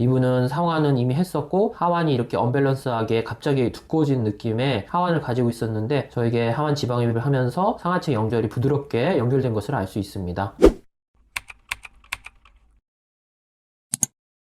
이분은 상완은 이미 했었고 하완이 이렇게 언밸런스하게 갑자기 두꺼워진 느낌의 하완을 가지고 있었는데 저에게 하완 지방흡입을 하면서 상하체 연결이 부드럽게 연결된 것을 알 수 있습니다.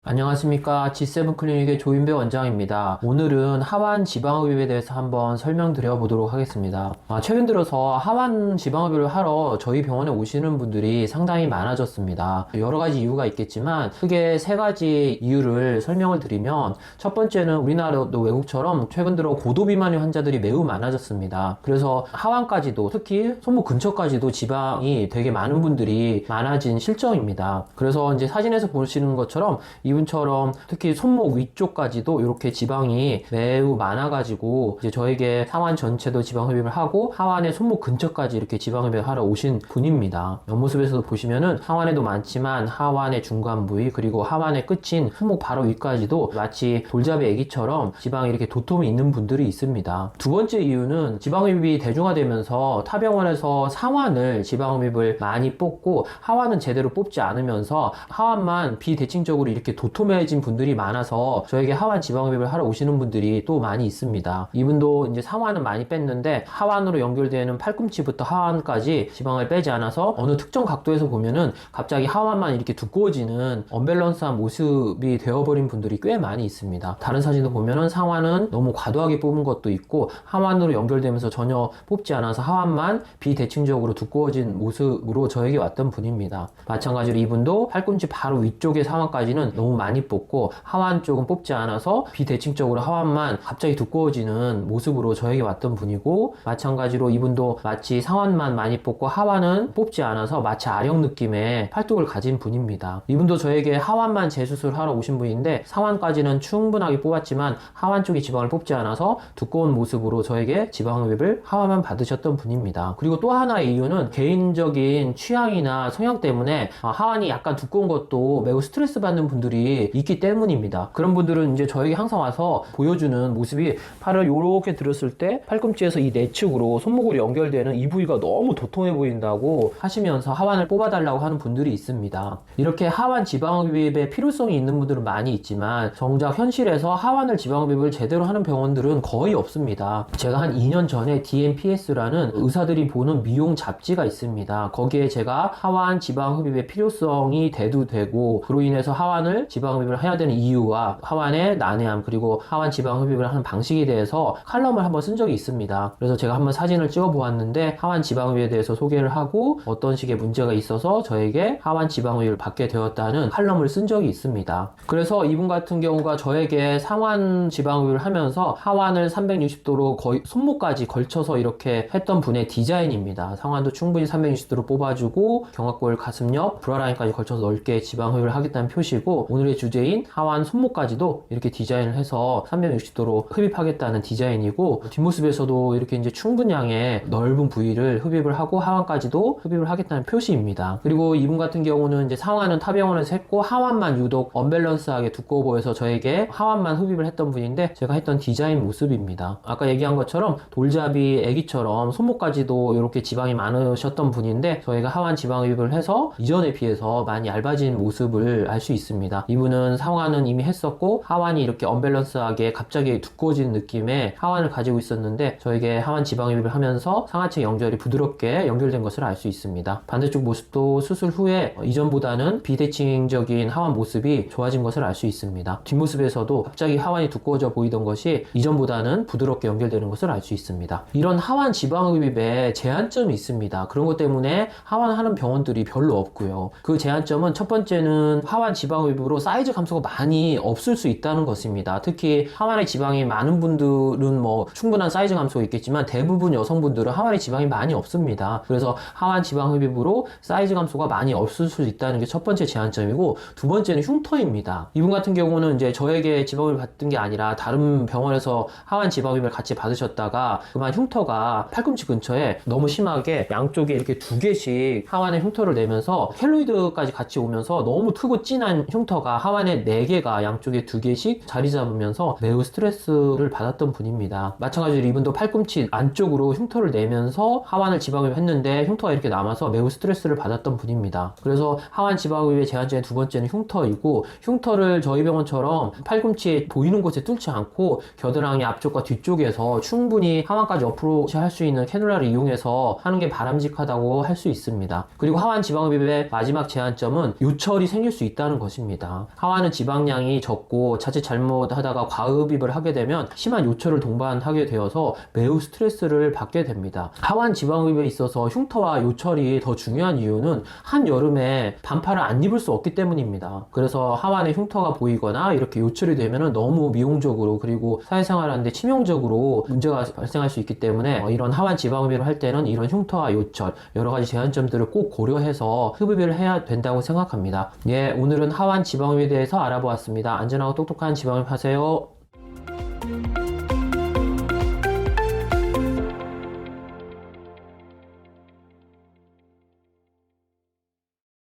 안녕하십니까. G7 클리닉의 조인배 원장입니다. 오늘은 하완 지방흡입에 대해서 한번 설명드려 보도록 하겠습니다. 최근 들어서 하완 지방흡입을 하러 저희 병원에 오시는 분들이 상당히 많아졌습니다. 여러 가지 이유가 있겠지만 크게 세 가지 이유를 설명을 드리면, 첫 번째는 우리나라도 외국처럼 최근 들어 고도비만의 환자들이 매우 많아졌습니다. 그래서 하완까지도, 특히 손목 근처까지도 지방이 되게 많은 분들이 많아진 실정입니다. 그래서 이제 사진에서 보시는 것처럼 이분처럼 특히 손목 위쪽까지도 이렇게 지방이 매우 많아가지고 이제 저에게 상완 전체도 지방 흡입을 하고 하완의 손목 근처까지 이렇게 지방 흡입을 하러 오신 분입니다. 옆모습에서도 보시면은 상완에도 많지만 하완의 중간 부위 그리고 하완의 끝인 손목 바로 위까지도 마치 돌잡이 애기처럼 지방이 이렇게 도톰이 있는 분들이 있습니다. 두 번째 이유는 지방 흡입이 대중화되면서 타 병원에서 상완을 지방 흡입을 많이 뽑고 하완은 제대로 뽑지 않으면서 하완만 비대칭적으로 이렇게 도톰해진 분들이 많아서 저에게 하완 지방흡입을 하러 오시는 분들이 또 많이 있습니다. 이분도 이제 상완은 많이 뺐는데 하완으로 연결되는 팔꿈치부터 하완까지 지방을 빼지 않아서 어느 특정 각도에서 보면은 갑자기 하완만 이렇게 두꺼워지는 언밸런스한 모습이 되어버린 분들이 꽤 많이 있습니다. 다른 사진도 보면은 상완은 너무 과도하게 뽑은 것도 있고 하완으로 연결되면서 전혀 뽑지 않아서 하완만 비대칭적으로 두꺼워진 모습으로 저에게 왔던 분입니다. 마찬가지로 이분도 팔꿈치 바로 위쪽의 상완까지는 너무 많이 뽑고 하완 쪽은 뽑지 않아서 비대칭적으로 하완만 갑자기 두꺼워지는 모습으로 저에게 왔던 분이고, 마찬가지로 이분도 마치 상완만 많이 뽑고 하완은 뽑지 않아서 마치 아령 느낌의 팔뚝을 가진 분입니다. 이분도 저에게 하완만 재수술하러 오신 분인데 상완까지는 충분하게 뽑았지만 하완 쪽이 지방을 뽑지 않아서 두꺼운 모습으로 저에게 지방흡입을 하완만 받으셨던 분입니다. 그리고 또 하나의 이유는 개인적인 취향이나 성향 때문에 하완이 약간 두꺼운 것도 매우 스트레스 받는 분들이 있기 때문입니다. 그런 분들은 이제 저에게 항상 와서 보여주는 모습이 팔을 이렇게 들었을 때 팔꿈치에서 이 내측으로 손목으로 연결되는 이 부위가 너무 도톰해 보인다고 하시면서 하완을 뽑아달라고 하는 분들이 있습니다. 이렇게 하완 지방흡입의 필요성이 있는 분들은 많이 있지만 정작 현실에서 하완을 지방흡입을 제대로 하는 병원들은 거의 없습니다. 제가 한 2년 전에 DMPS라는 의사들이 보는 미용 잡지가 있습니다. 거기에 제가 하완 지방흡입의 필요성이 대두되고 그로 인해서 하완을 지방흡입을 해야 되는 이유와 하완의 난해함 그리고 하완 지방흡입을 하는 방식에 대해서 칼럼을 한번 쓴 적이 있습니다. 그래서 제가 한번 사진을 찍어 보았는데 하완 지방흡입에 대해서 소개를 하고 어떤 식의 문제가 있어서 저에게 하완 지방흡입을 받게 되었다는 칼럼을 쓴 적이 있습니다. 그래서 이분 같은 경우가 저에게 상완 지방흡입을 하면서 하완을 360도로 거의 손목까지 걸쳐서 이렇게 했던 분의 디자인입니다. 상완도 충분히 360도로 뽑아주고 경합골 가슴옆 브라라인까지 걸쳐서 넓게 지방흡입을 하겠다는 표시고, 오늘의 주제인 하완 손목까지도 이렇게 디자인을 해서 360도로 흡입하겠다는 디자인이고, 뒷모습에서도 이렇게 이제 충분량의 넓은 부위를 흡입을 하고 하완까지도 흡입을 하겠다는 표시입니다. 그리고 이분 같은 경우는 이제 상완은 타 병원에서 했고 하완만 유독 언밸런스하게 두꺼워 보여서 저에게 하완만 흡입을 했던 분인데 제가 했던 디자인 모습입니다. 아까 얘기한 것처럼 돌잡이 애기처럼 손목까지도 이렇게 지방이 많으셨던 분인데 저희가 하완 지방 흡입을 해서 이전에 비해서 많이 얇아진 모습을 알 수 있습니다. 이분은 상완은 이미 했었고 하완이 이렇게 언밸런스하게 갑자기 두꺼워진 느낌의 하완을 가지고 있었는데 저에게 하완 지방 흡입을 하면서 상하체 연결이 부드럽게 연결된 것을 알 수 있습니다. 반대쪽 모습도 수술 후에 이전보다는 비대칭적인 하완 모습이 좋아진 것을 알 수 있습니다. 뒷모습에서도 갑자기 하완이 두꺼워져 보이던 것이 이전보다는 부드럽게 연결되는 것을 알 수 있습니다. 이런 하완 지방 흡입에 제한점이 있습니다. 그런 것 때문에 하완하는 병원들이 별로 없고요. 그 제한점은 첫 번째는 하완 지방 흡입으로 사이즈 감소가 많이 없을 수 있다는 것입니다. 특히 하완의 지방이 많은 분들은 뭐 충분한 사이즈 감소가 있겠지만 대부분 여성분들은 하완의 지방이 많이 없습니다. 그래서 하완 지방 흡입으로 사이즈 감소가 많이 없을 수 있다는 게 첫 번째 제한점이고, 두 번째는 흉터입니다. 이분 같은 경우는 이제 저에게 지방흡입을 받은 게 아니라 다른 병원에서 하완 지방흡입을 같이 받으셨다가 그만 흉터가 팔꿈치 근처에 너무 심하게 양쪽에 이렇게 두 개씩 하완의 흉터를 내면서 켈로이드까지 같이 오면서 너무 크고 진한 흉터가 흉터가 하완에 4개가 양쪽에 2개씩 자리 잡으면서 매우 스트레스를 받았던 분입니다. 마찬가지로 이분도 팔꿈치 안쪽으로 흉터를 내면서 하완을 지방흡입 했는데 흉터가 이렇게 남아서 매우 스트레스를 받았던 분입니다. 그래서 하완 지방흡입의 제한점의 두 번째는 흉터이고, 흉터를 저희 병원처럼 팔꿈치에 보이는 곳에 뚫지 않고 겨드랑이 앞쪽과 뒤쪽에서 충분히 하완까지 어프로치 할 수 있는 캐놀라를 이용해서 하는 게 바람직하다고 할 수 있습니다. 그리고 하완 지방흡입의 마지막 제한점은 요철이 생길 수 있다는 것입니다. 하완은 지방량이 적고 자칫 잘못하다가 과흡입을 하게 되면 심한 요철을 동반하게 되어서 매우 스트레스를 받게 됩니다. 하완 지방흡입에 있어서 흉터와 요철이 더 중요한 이유는 한여름에 반팔을 안 입을 수 없기 때문입니다. 그래서 하완에 흉터가 보이거나 이렇게 요철이 되면 너무 미용적으로 그리고 사회생활하는데 치명적으로 문제가 발생할 수 있기 때문에 이런 하완 지방흡입을 할 때는 이런 흉터와 요철 여러 가지 제한점들을 꼭 고려해서 흡입을 해야 된다고 생각합니다. 예, 오늘은 하완 지방흡입에 대해서 알아보았습니다. 안전하고 똑똑한 지방흡입 하세요.